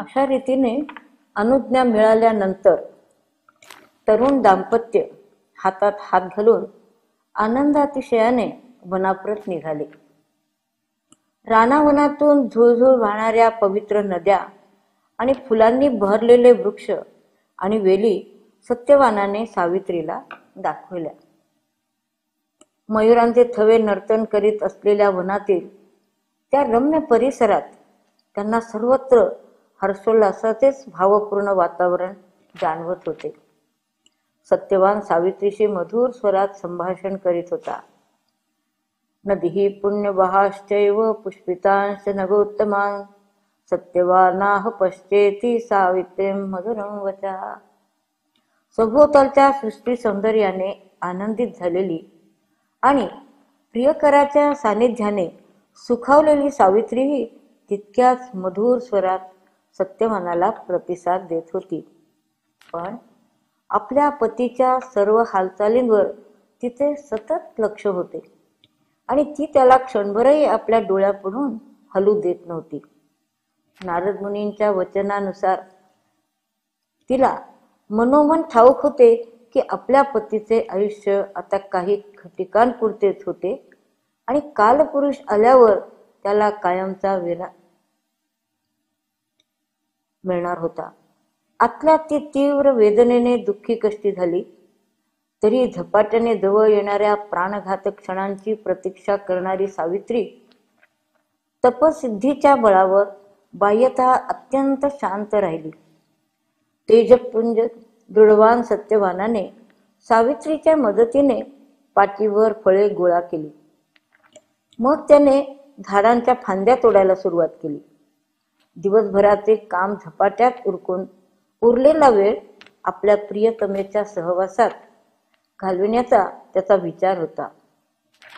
अशा रीतीने अनुज्ञा मिळाल्यानंतर तरुण दाम्पत्य हातात हात घालून आनंदातिशयाने वनाप्रत निघाले. रानावनातून झुळझुळ वाहणाऱ्या पवित्र नद्या आणि फुलांनी बहरलेले वृक्ष आणि वेली सत्यवानाने सावित्रीला दाखवल्या. मयुरांचे थवे नर्तन करीत असलेल्या वनातील त्या रम्य परिसरात त्यांना सर्वत्र हर्षोल्लासाचेच भावपूर्ण वातावरण जाणवत होते. सत्यवान सावित्रीशी मधुर स्वरात संभाषण करीत होता. नदीही पुण्यवहाश्चैव पुष्पितांश नगोत्तमान् सत्यवानाह पश्चेती सावित्रीं मधुरं वचा. सभोवतालच्या सृष्टी सौंदर्याने आनंदित झालेली आणि प्रियकराच्या सानिध्याने सुखावलेली सावित्रीही तितक्याच मधुर स्वरात सत्यवानाला प्रतिसाद देत होती. पण आपल्या पतीच्या सर्व हालचालींवर तिचे सतत लक्ष होते आणि ती त्याला क्षणभरही आपल्या डोळ्यापुढून हलू देत नव्हती. नारद मुनींच्या वचनानुसार तिला मनोमन ठाऊक होते की आपल्या पतीचे आयुष्य आता काही ठिकाणपुरतेच होते आणि कालपुरुष आल्यावर त्याला कायमचा विराम मिळणार होता. आतल्या ती तीव्र वेदनेने दुःखी कष्टी झाली तरी झपाट्याने जवळ येणाऱ्या प्राणघातक क्षणांची प्रतीक्षा करणारी सावित्री तपसिद्धीच्या बळावर बाह्यतः अत्यंत शांत राहिली. तेजपुंज दृढवान सत्यवानाने सावित्रीच्या मदतीने पाठीवर फळे गोळा केली. मग त्याने झाडांच्या फांद्या तोडायला सुरुवात केली. दिवसभराचे काम झपाट्यात उरकून उरलेला वेळ आपल्या प्रियतमेच्या सहवासात घालविण्याचा त्याचा विचार होता.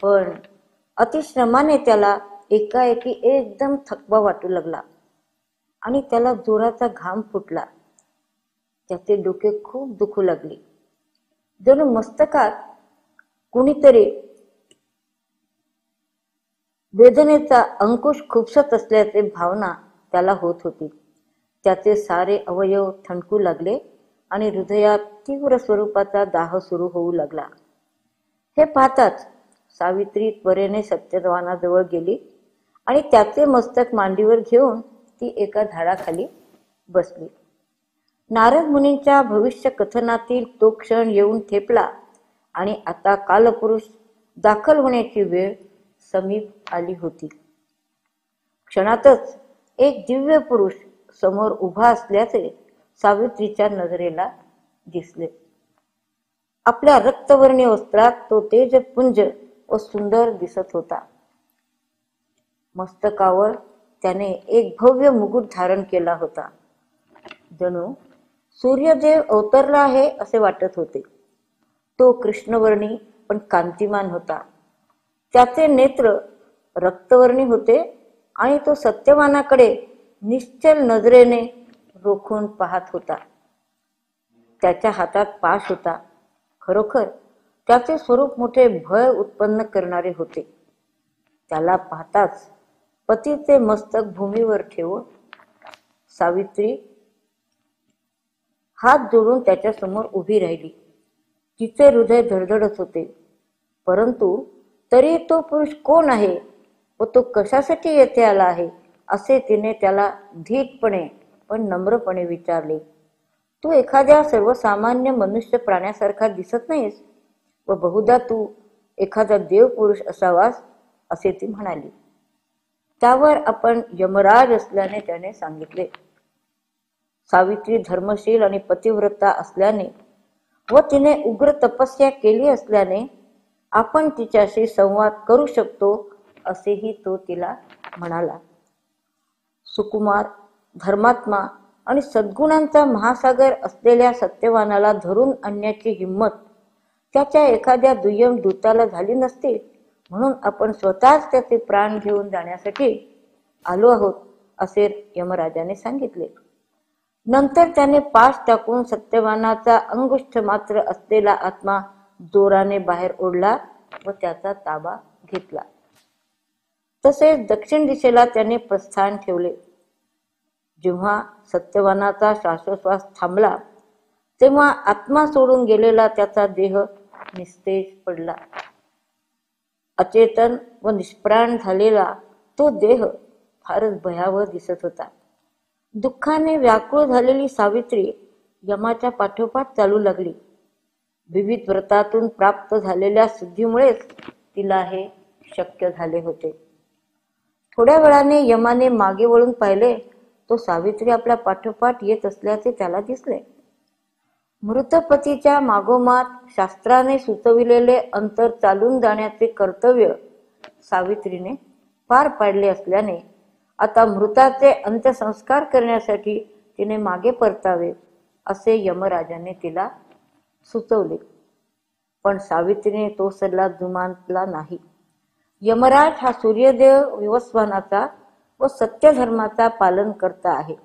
पण अतिश्रमाने त्याला एकाएकी एकदम थकवा वाटू लागला आणि त्याला जोराचा घाम फुटला. त्याचे डोके खूप दुखू लागले. जणू मस्तकात कुणीतरी वेदनेचा अंकुश खुपसत असल्याचे भावना त्याला होत होती. त्याचे सारे अवयव थंडकू लागले आणि हृदयात तीव्र स्वरूपाचा दाह सुरू होऊ लागला. हे पाहताच सावित्री त्वरेने सत्यवानाजवळ गेली आणि त्याचे मस्तक मांडीवर घेऊन ती एका झाडाखाली बसली. नारद मुनींच्या भविष्य कथनातील तो क्षण येऊन ठेपला आणि आता कालपुरुष दाखल होण्याची वेळ समीप आली होती. क्षणातच एक दिव्य पुरुष समोर उभा असल्याचे सावित्रीच्या नजरेला दिसले. आपल्या रक्तवर्णीय वस्त्रात तो तेजपुंज व सुंदर दिसत होता. मस्तकावर त्याने एक भव्य मुकुट धारण केला होता. जणू सूर्यदेव अवतरला आहे असे वाटत होते. तो कृष्णवर्णी पण कांतिमान होता. त्याचे नेत्र रक्तवर्णी होते आणि तो सत्यवानाकडे निश्चल नजरेने रोखून पाहत होता. त्याच्या हातात पाश होता. खरोखर त्याचे स्वरूप मोठे भय उत्पन्न करणारे होते. त्याला पाहताच पतीचे मस्तक भूमीवर ठेवून सावित्री हात जोडून त्याच्या समोर उभी राहिली. तिचे हृदय धडधडत होते. परंतु तरी तो पुरुष कोण आहे व तो कशासाठी येथे आला आहे असे तिने त्याला धीटपणे पण नम्रपणे विचारले. तू एखाद्या सर्वसामान्य मनुष्य प्राण्यासारखा दिसत नाहीस व बहुधा तू एखादा देवपुरुष असावास असे ती म्हणाली. त्यावर आपण यमराज असल्याने त्याने सांगितले. सावित्री धर्मशील आणि पतिव्रता असल्याने व तिने उग्र तपस्या केली असल्याने आपण तिच्याशी संवाद करू शकतो असेही तो तिला म्हणाला. सुकुमार, धर्मात्मा आणि सद्गुणांचा महासागर असलेल्या सत्यवानाला धरून आणण्याची हिंमत त्याच्या एखाद्या दुय्यम दूताला झाली नसते, म्हणून आपण स्वतःच त्याचे प्राण घेऊन जाण्यासाठी आलो आहोत असे यमराजाने सांगितले. नंतर त्याने पाश टाकून सत्यवानाचा अंगुष्ठ मात्र असलेला आत्मा जोराने बाहेर ओढला व त्याचा ताबा घेतला. तसेच दक्षिण दिशेला त्याने प्रस्थान ठेवले. जेव्हा सत्यवानाचा श्वासोश्वास थांबला तेव्हा आत्मा सोडून गेलेला त्याचा देह निस्तेज पडला. अचेतन व निष्प्राण झालेला तो देह फारच भयावह दिसत होता. दुःखाने व्याकुळ झालेली सावित्री यमाच्या पाठोपाठ चालू लागली. विविध व्रतातून प्राप्त झालेल्या सिद्धीमुळेच तिला हे शक्य झाले होते. थोड्या वेळाने यमाने मागे वळून पाहिले तो सावित्री आपल्या पाठोपाठ येत असल्याचे त्याला दिसले. मृतपतीच्या मागोमाग शास्त्राने सुचविलेले अंतर चालून जाण्याचे कर्तव्य सावित्रीने पार पाडले असल्याने आता मृताचे अंत्यसंस्कार करण्यासाठी तिने मागे परतावे असे यमराजाने तिला सुचवले. पण सावित्रीने तो सल्ला जुमानला नाही. यमराज हा सूर्यदेव विवस्वानाचा व सत्यधर्माचा पालन करता आहे.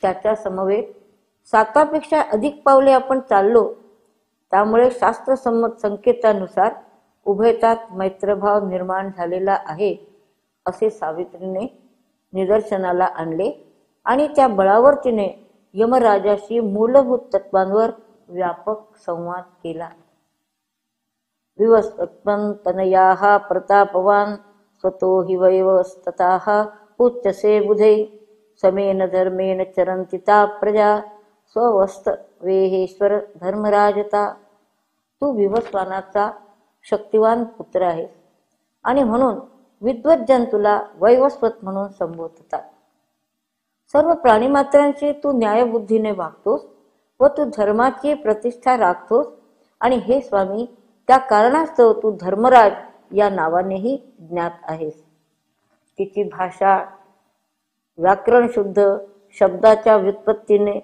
त्याच्या समवेत 7 अधिक पावले आपण चाललो, त्यामुळे शास्त्रसंमत संकेतानुसार उभयतात मैत्रभाव निर्माण झालेला आहे असे सावित्रीने निदर्शनाला आणले आणि त्या बळावर तिने यमराजाशी मूलभूत तत्वांवर व्यापक संवाद केला. विवस्वत्वं तनयाः प्रतापवान स्वतो हि वैवस्तताः उच्चसे बुधे समेन धर्मेण चरन्ति ता प्रजा स्ववस्त वेहेश्वर धर्मराजता. तू विवस्वानाचा शक्तिवान पुत्र आहेस आणि म्हणून विद्वज्जन तुला वैवस्वत म्हणून संबोधतात. सर्व प्राणीमात्रांशी तू न्यायबुद्धीने वागतोस व तू धर्माची प्रतिष्ठा राखतोस आणि हे स्वामी त्या कारणास्तव तू धर्मराज या नावानेही ज्ञात आहेस. तिची भाषा व्याकरण शुद्ध, शब्दाच्या व्युत्पत्तीने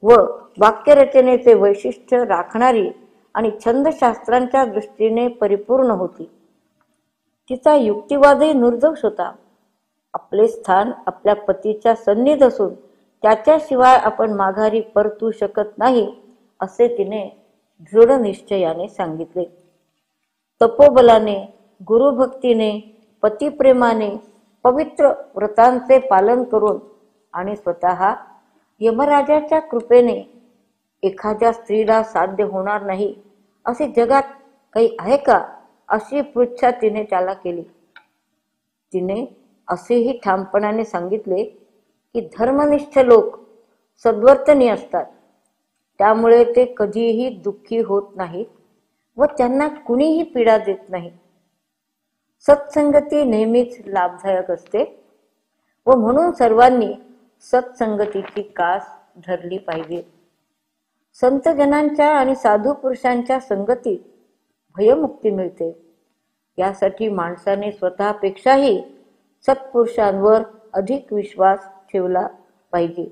व वाक्यरचनेचे वैशिष्ट्य राखणारी आणि छंदशास्त्रांच्या दृष्टीने परिपूर्ण होती. तिचा युक्तिवादही निर्दोष होता. आपले स्थान आपल्या पतीच्या सन्निध असून त्याच्याशिवाय आपण माघारी परतू शकत नाही असे तिने दृढ निश्चयाने सांगितले. तपोबलाने, गुरुभक्तीने, पतिप्रेमाने, पवित्र व्रतांचे पालन करून आणि स्वतः यमराजाच्या कृपेने एखाद्या स्त्रीला साध्य होणार नाही असे जगात काही आहे का अशी पृच्छा तिने त्याला केली. तिने असेही ठामपणाने सांगितले की धर्मनिष्ठ लोक सद्वर्तनी असतात, त्यामुळे ते कधीही दुःखी होत नाहीत व त्यांना कुणीही पीडा देत नाही. सत्संगती नेहमीच लाभदायक असते व म्हणून सर्वांनी सत्संगतीची कास धरली पाहिजे. संतजनांच्या आणि साधू पुरुषांच्या संगतीत भयमुक्ती मिळते. यासाठी माणसाने स्वतःपेक्षाही सत्पुरुषांवर अधिक विश्वास ठेवला पाहिजे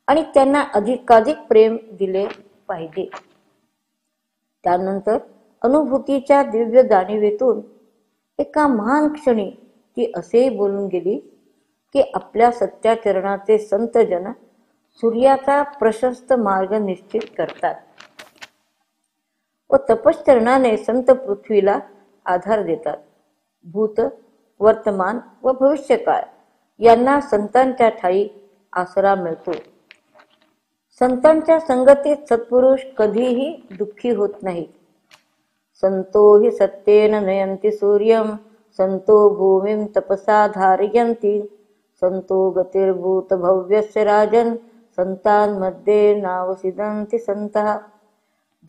आणि त्यांना अधिकाधिक प्रेम दिले पाहिजे. त्यानंतर अनुभूतीच्या दिव्य जाणीवेतून एका महान क्षणी ती असेही बोलून गेली की आपल्या सत्याचरणाचे संतजन सूर्याचा प्रशस्त मार्ग निश्चित करतात व तपश्चरणाने संत पृथ्वीला आधार देतात. भूत, वर्तमान व भविष्यकाळ यांना संतांच्या ठायी आसरा मिळतो. संतांच्या संगतीत सत्पुरुष कधीही दुःखी होत नाहीत. संतो हि सत्येन नयन्ति सूर्यं संतो भूमिं तपसा धारयन्ति संतो गतिर्भूत भव्यस्य राजन संतांमध्ये नावसिदन्ति संतः.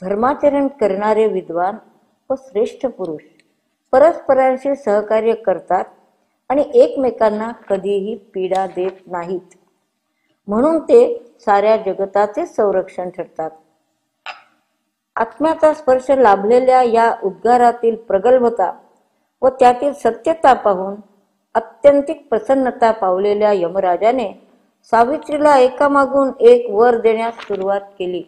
धर्माचरण करणारे विद्वान व श्रेष्ठ पुरुष परस्परांशी सहकार्य करतात आणि एकमेकांना कधीही पीडा देत नाहीत, म्हणून ते साऱ्या जगताचे संरक्षण ठरतात. आत्म्याचा स्पर्श लाभलेल्या या उद्गारातील प्रगल्भता व त्यातील सत्यता पाहून अत्यंतिक प्रसन्नता पावलेल्या यमराजाने सावित्रीला एकामागून एक वर देण्यास सुरुवात केली.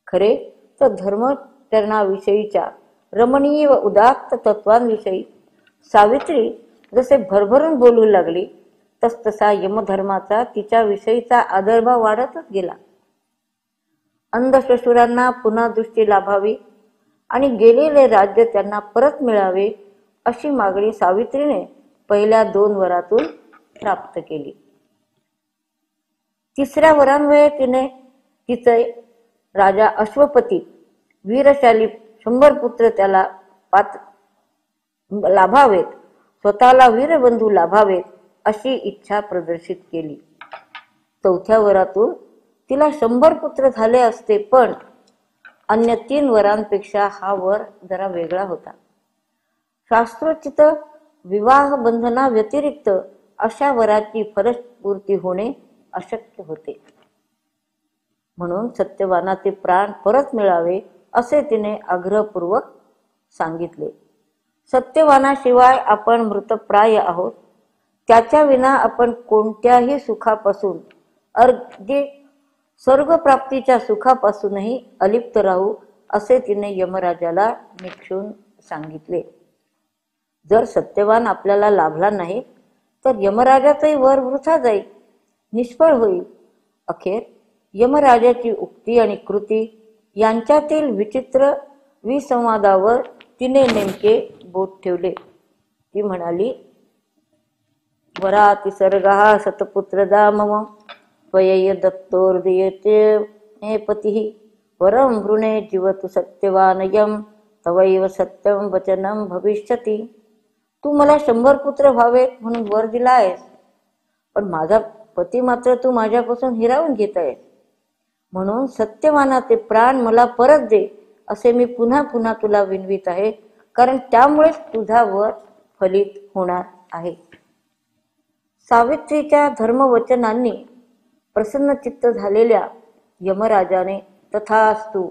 खरे तर धर्मचरणाविषयीच्या रमणीय व उदात्त तत्वांविषयी सावित्री जसे भरभरून बोलू लागली तसतसा यमधर्माचा तिच्याविषयीचा आदरभाव वाढतच गेला. अंधश्वशुरांना पुन्हा दृष्टी लाभावी आणि गेलेले राज्य त्यांना परत मिळावे अशी मागणी सावित्रीने पहिल्या 2 वरातून प्राप्त केली. तिसऱ्या वरांवेळी तिचे राजा अश्वपती वीरशाली 100 पुत्र त्याला लाभावेत, स्वतःला वीरबंधू लाभावेत अशी इच्छा प्रदर्शित केली. चौथ्या वरातून तिला 100 पुत्र झाले असते, पण अन्य 3 वरांपेक्षा हा वर जरा वेगळा होता. शास्त्रोचित विवाह बंधना व्यतिरिक्त अशा वराची फलपूर्ती होणे अशक्य होते. म्हणून सत्यवानाचे प्राण परत मिळावे असे तिने आग्रहपूर्वक सांगितले. सत्यवानाशिवाय आपण मृतप्राय आहोत, त्याच्या विना आपण कोणत्याही सुखापासून, अगदी स्वर्गप्राप्तीच्या सुखापासूनही अलिप्त राहू असे तिने यमराजाला निक्षून सांगितले. जर सत्यवान आपल्याला लाभला नाही तर यमराजाचाही वर वृथा जाईल, निष्फळ होईल. अखेर यमराजाची उक्ती आणि कृती यांच्यातील विचित्र विसंवादावर तिने नेमके बोट ठेवले. ती म्हणाली, वराति सर्गः शतपुत्रदा मम त्वयैव दत्तोर्दीयते पतिः वरं वृणे जीवतु सत्यवानयं तवैव सत्यं वचनं भविष्यति. तू मला 100 पुत्र व्हावेत म्हणून वर दिला आहेस, पण माझा पती मात्र तू माझ्यापासून हिरावून घेत आहेस. म्हणून सत्यवानाचे प्राण मला परत दे असे मी पुन्हा पुन्हा तुला विनवित आहे, कारण त्यामुळेच तुझा वर फलित होणार आहे. सावित्रीच्या धर्मवचनांनी प्रसन्नचित्त झालेल्या यमराजाने तथास्तु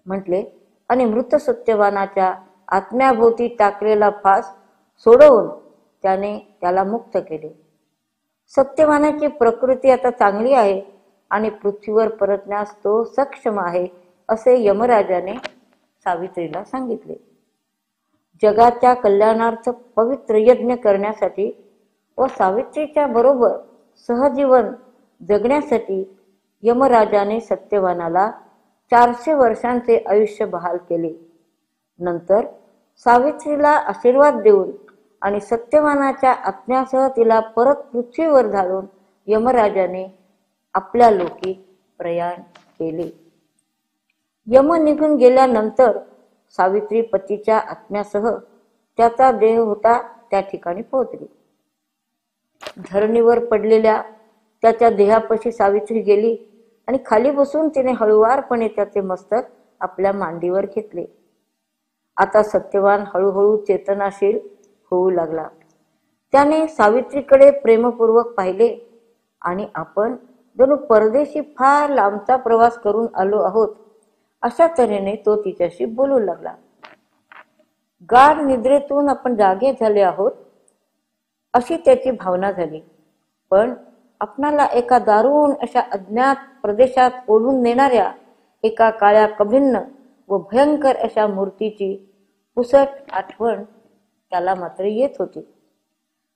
म्हटले आणि मृत सत्यवानाच्या आत्म्याभोवती टाकलेला फास सोडवून त्याला मुक्त केले. सत्यवानाची प्रकृती आता चांगली आहे आणि पृथ्वीवर परतण्यास तो सक्षम आहे असे यमराजाने सावित्रीला सांगितले. जगाच्या कल्याणार्थ पवित्र यज्ञ करण्यासाठी व सावित्रीच्या बरोबर सहजीवन जगण्यासाठी यमराजाने सत्यवानाला 400 वर्षांचे आयुष्य बहाल केले. नंतर सावित्रीला आशीर्वाद देऊन आणि सत्यवानाच्या आत्म्यासह तिला परत पृथ्वीवर घालून यमराजाने आपल्या लोकी प्रयाण केले. यम निघून गेल्यानंतर सावित्री पतीच्या आत्म्यासह त्याचा देह होता त्या ठिकाणी पोहोचली. धरणीवर पडलेल्या त्याच्या देहापाशी सावित्री गेली आणि खाली बसून तिने हळुवारपणे त्याचे मस्तक आपल्या मांडीवर घेतले. आता सत्यवान हळूहळू चेतनाशील होऊ लागला. त्याने सावित्रीकडे प्रेमपूर्वक पाहिले आणि आपण जणू परदेशी फार लांबचा प्रवास करून आलो आहोत अशा तऱ्हेने तो तिच्याशी बोलू लागला. गाढ निद्रेतून आपण जागे झाले आहोत अशी त्याची भावना झाली, पण आपणाला एका दारुण अशा अज्ञात प्रदेशात ओढून नेणाऱ्या एका काळ्या कभिन्न व भयंकर अशा मूर्तीची पुसट आठवण त्याला मात्र येत होती.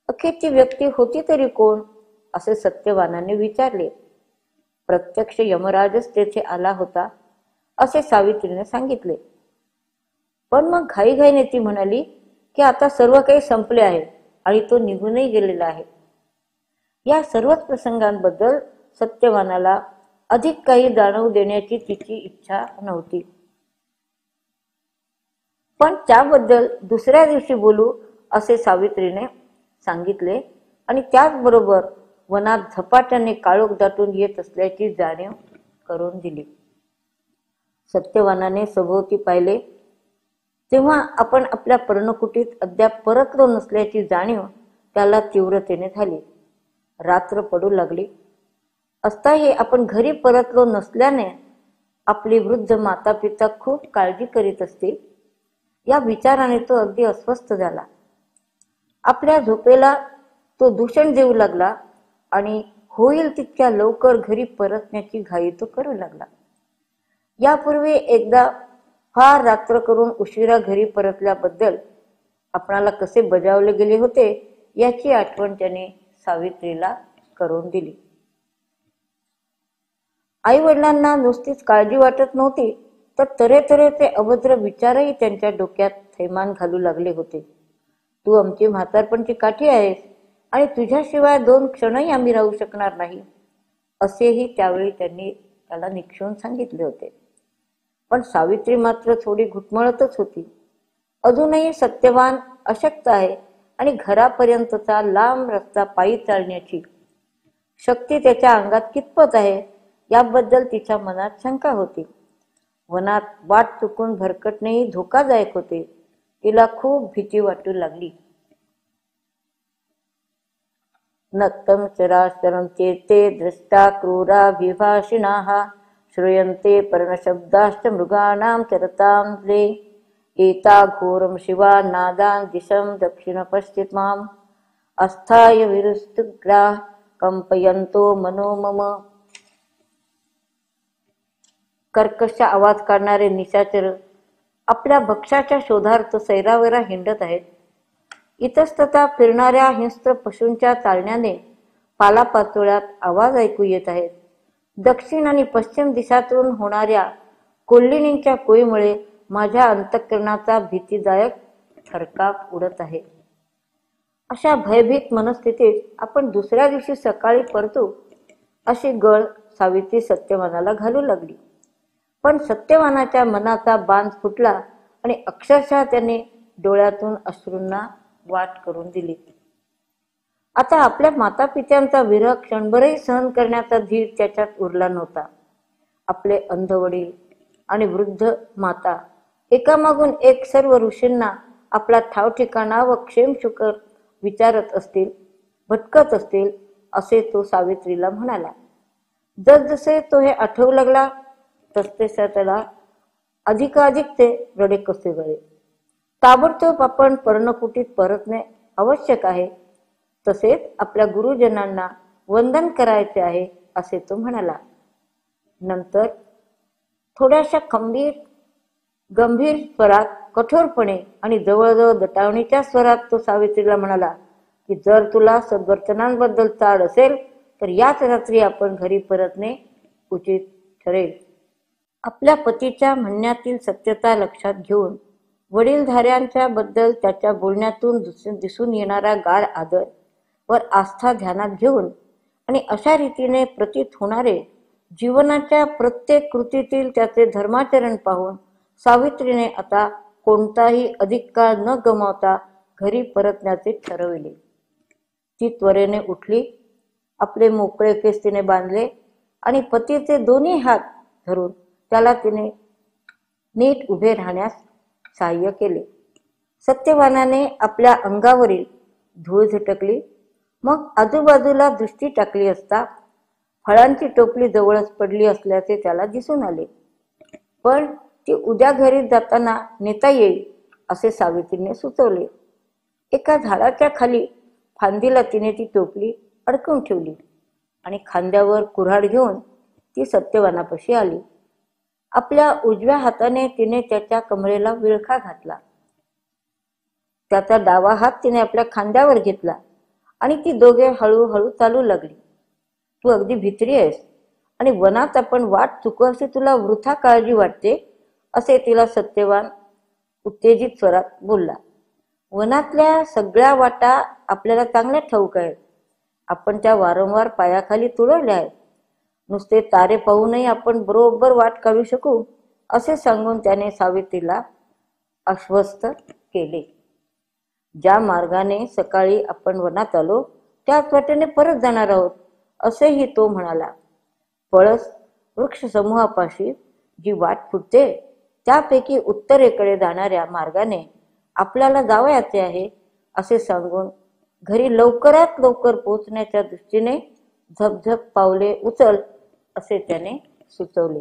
अखेर ती व्यक्ती होती तरी कोण असे सत्यवानाने विचारले. प्रत्यक्ष यमराजच तेथे आला होता असे सावित्रीने सांगितले. पण मग घाईघाईने ती म्हणाली की आता सर्व काही संपले आहे आणि तो निघूनही गेलेला आहे. या सर्वच प्रसंगांबद्दल सत्यवानाला अधिक काही जाणवू देण्याची तिची इच्छा नव्हती. पण त्याबद्दल दुसऱ्या दिवशी बोलू असे सावित्रीने सांगितले आणि त्याचबरोबर वनात झपाट्याने काळोख दाटून येत असल्याची जाणीव करून दिली. सत्यवानाने सभोवती पाहिले तेव्हा आपण आपल्या पर्णकुटीत अद्याप परतलो नसल्याची जाणीव त्याला तीव्रतेने झाली. रात्र पडू लागली असताही आपण घरी परतलो नसल्याने आपली वृद्ध माता पिता खूप काळजी करीत असतील या विचाराने तो अगदी अस्वस्थ झाला. आपल्या झोपेला तो दूषण देऊ लागला आणि होईल तितक्या लवकर घरी परतण्याची घाई तो करू लागला. यापूर्वी एकदा फार रात्र करून उशिरा घरी परतल्याबद्दल आपणाला कसे बजावले गेले होते याची आठवण त्याने सावित्रीला करून दिली. आई वडिलांना नुसतीच काळजी वाटत नव्हती तर तऱ्हेतऱ्हेचे अभद्र विचारही त्यांच्या डोक्यात थैमान घालू लागले होते. तू आमची म्हातारपणची काठी आहेस आणि तुझ्याशिवाय 2 क्षणही आम्ही राहू शकणार नाही. असेही त्यावेळी त्यांनी त्याला निक्षून सांगितले होते. पण सावित्री मात्र थोडी घुटमळतच होती. अजूनही सत्यवान अशक्त आहे आणि घरापर्यंतचा लांब रस्ता पायी चालण्याची शक्ती त्याच्या अंगात कितपत आहे याबद्दल तिच्या मनात शंका होती. वनात वाट चुकून भरकटणेही धोकादायक होते. तिला खूप भीती वाटू लागली. नक्तं चराचरं चेते दृष्टा क्रूरा विभाषिणाः श्रूयन्ते पर्णशब्दाश्च मृगाणां चरतां ले एता घोरं शिवा नादान् दिशं दक्षिणपश्चिमाम् अस्थाय विरुस्तुग्रा कंपयन्तो मनो मम. कर्कश आवाज काढणारे निशाचर आपल्या भक्ष्याच्या शोधार्थ सैरावैरा हिंडत आहेत. इतस्तता फिरणाऱ्या हिंस्त्र पशूंच्या चालण्याने पालापाचोळ्यात आवाज ऐकू येत आहेत. दक्षिण आणि पश्चिम दिशातून होणाऱ्या कोल्लिणींच्या कोळीमुळे माझ्या अंतःकरणाचा भीतीदायक थरकाप उडत आहे. अशा भयभीत मनस्थितीत आपण दुसऱ्या दिवशी सकाळी परतू अशी गळ सावित्री सत्यवानाला घालू लागली. पण सत्यवानाच्या मनाचा बांध फुटला आणि अक्षरशः त्याने डोळ्यातून अश्रूंना वाट करून दिली. आता आपल्या मातापित्यांचा विरह क्षणभरही सहन करण्याचा धीर त्याच्यात उरला नव्हता. आपले अंध वडील आणि वृद्ध माता एकामागून एक सर्व ऋषींना आपला ठाव ठिकाणा व क्षेमशुकर विचारत असतील, भटकत असतील असे तो सावित्रीला म्हणाला. जसजसे तो हे आठवू लागला तसतसे त्याला अधिकाधिक ते रडे कसे गळे. ताबडतोब आपण पर्णकुटीत परतणे आवश्यक आहे. तसेच आपल्या गुरुजनांना वंदन करायचे आहे असे तो म्हणाला. नंतर थोड्याशा गंभीर स्वरात कठोरपणे आणि जवळजवळ दटावणीच्या स्वरात तो सावित्रीला म्हणाला की जर तुला सद्वर्तनांबद्दल चाड असेल तर याच रात्री आपण घरी परतणे उचित ठरेल. आपल्या पतीच्या म्हणण्यातील सत्यता लक्षात घेऊन वडीलधाऱ्यांच्या बद्दल त्याच्या बोलण्यातून दिसून येणारा गाढ आदर वर आस्था ध्यानात घेऊन आणि अशा रीतीने प्रतीत होणारे जीवनाच्या प्रत्येक कृतीतील त्याचे धर्माचरण पाहून सावित्रीने आता कोणताही अधिक काळ न गमावता घरी परतण्याचे ठरविले. ती त्वरेने उठली. आपले मोकळे केस तिने बांधले आणि पतीचे दोन्ही हात धरून त्याला तिने नीट उभे राहण्यास सहाय्य केले. सत्यवानाने आपल्या अंगावरील धूळ झटकली. मग आजूबाजूला दृष्टी टाकली असता फळांची टोपली जवळच पडली असल्याचे त्याला दिसून आले. पण ती उद्या घरी जाताना नेता येईल असे सावित्रीने सुचवले. एका झाडाच्या खाली फांदीला तिने ती टोपली अडकवून ठेवली आणि खांद्यावर कुऱ्हाड घेऊन ती सत्यवानापाशी आली. आपल्या उजव्या हाताने तिने त्याच्या कमरेला विळखा घातला. त्याचा डावा हात तिने आपल्या खांद्यावर घेतला आणि ती दोघे हळूहळू चालू लागली. तू अगदी भित्री आहेस आणि वनात आपण वाट चुकू असे तुला वृथा काळजी वाटते असे तिला सत्यवान उत्तेजित स्वरात बोलला. वनातल्या सगळ्या वाटा आपल्याला चांगल्या ठाऊक आहेत. आपण त्या वारंवार पायाखाली तुळवल्या आहेत. नुसते तारे पाहूनही आपण बरोबर वाट काढू शकू असे सांगून त्याने सावित्रीला आश्वस्त केले. ज्या मार्गाने सकाळी आपण वनात आलो त्याच वाटेने परत जाणार आहोत असेही तो म्हणाला. पळस वृक्ष समूहापाशी जी वाट फुटते त्यापैकी उत्तरेकडे जाणाऱ्या मार्गाने आपल्याला जावयाचे आहे असे सांगून घरी लवकरात लवकर पोहोचण्याच्या दृष्टीने झपझप पावले उचल असे त्याने सुचवले.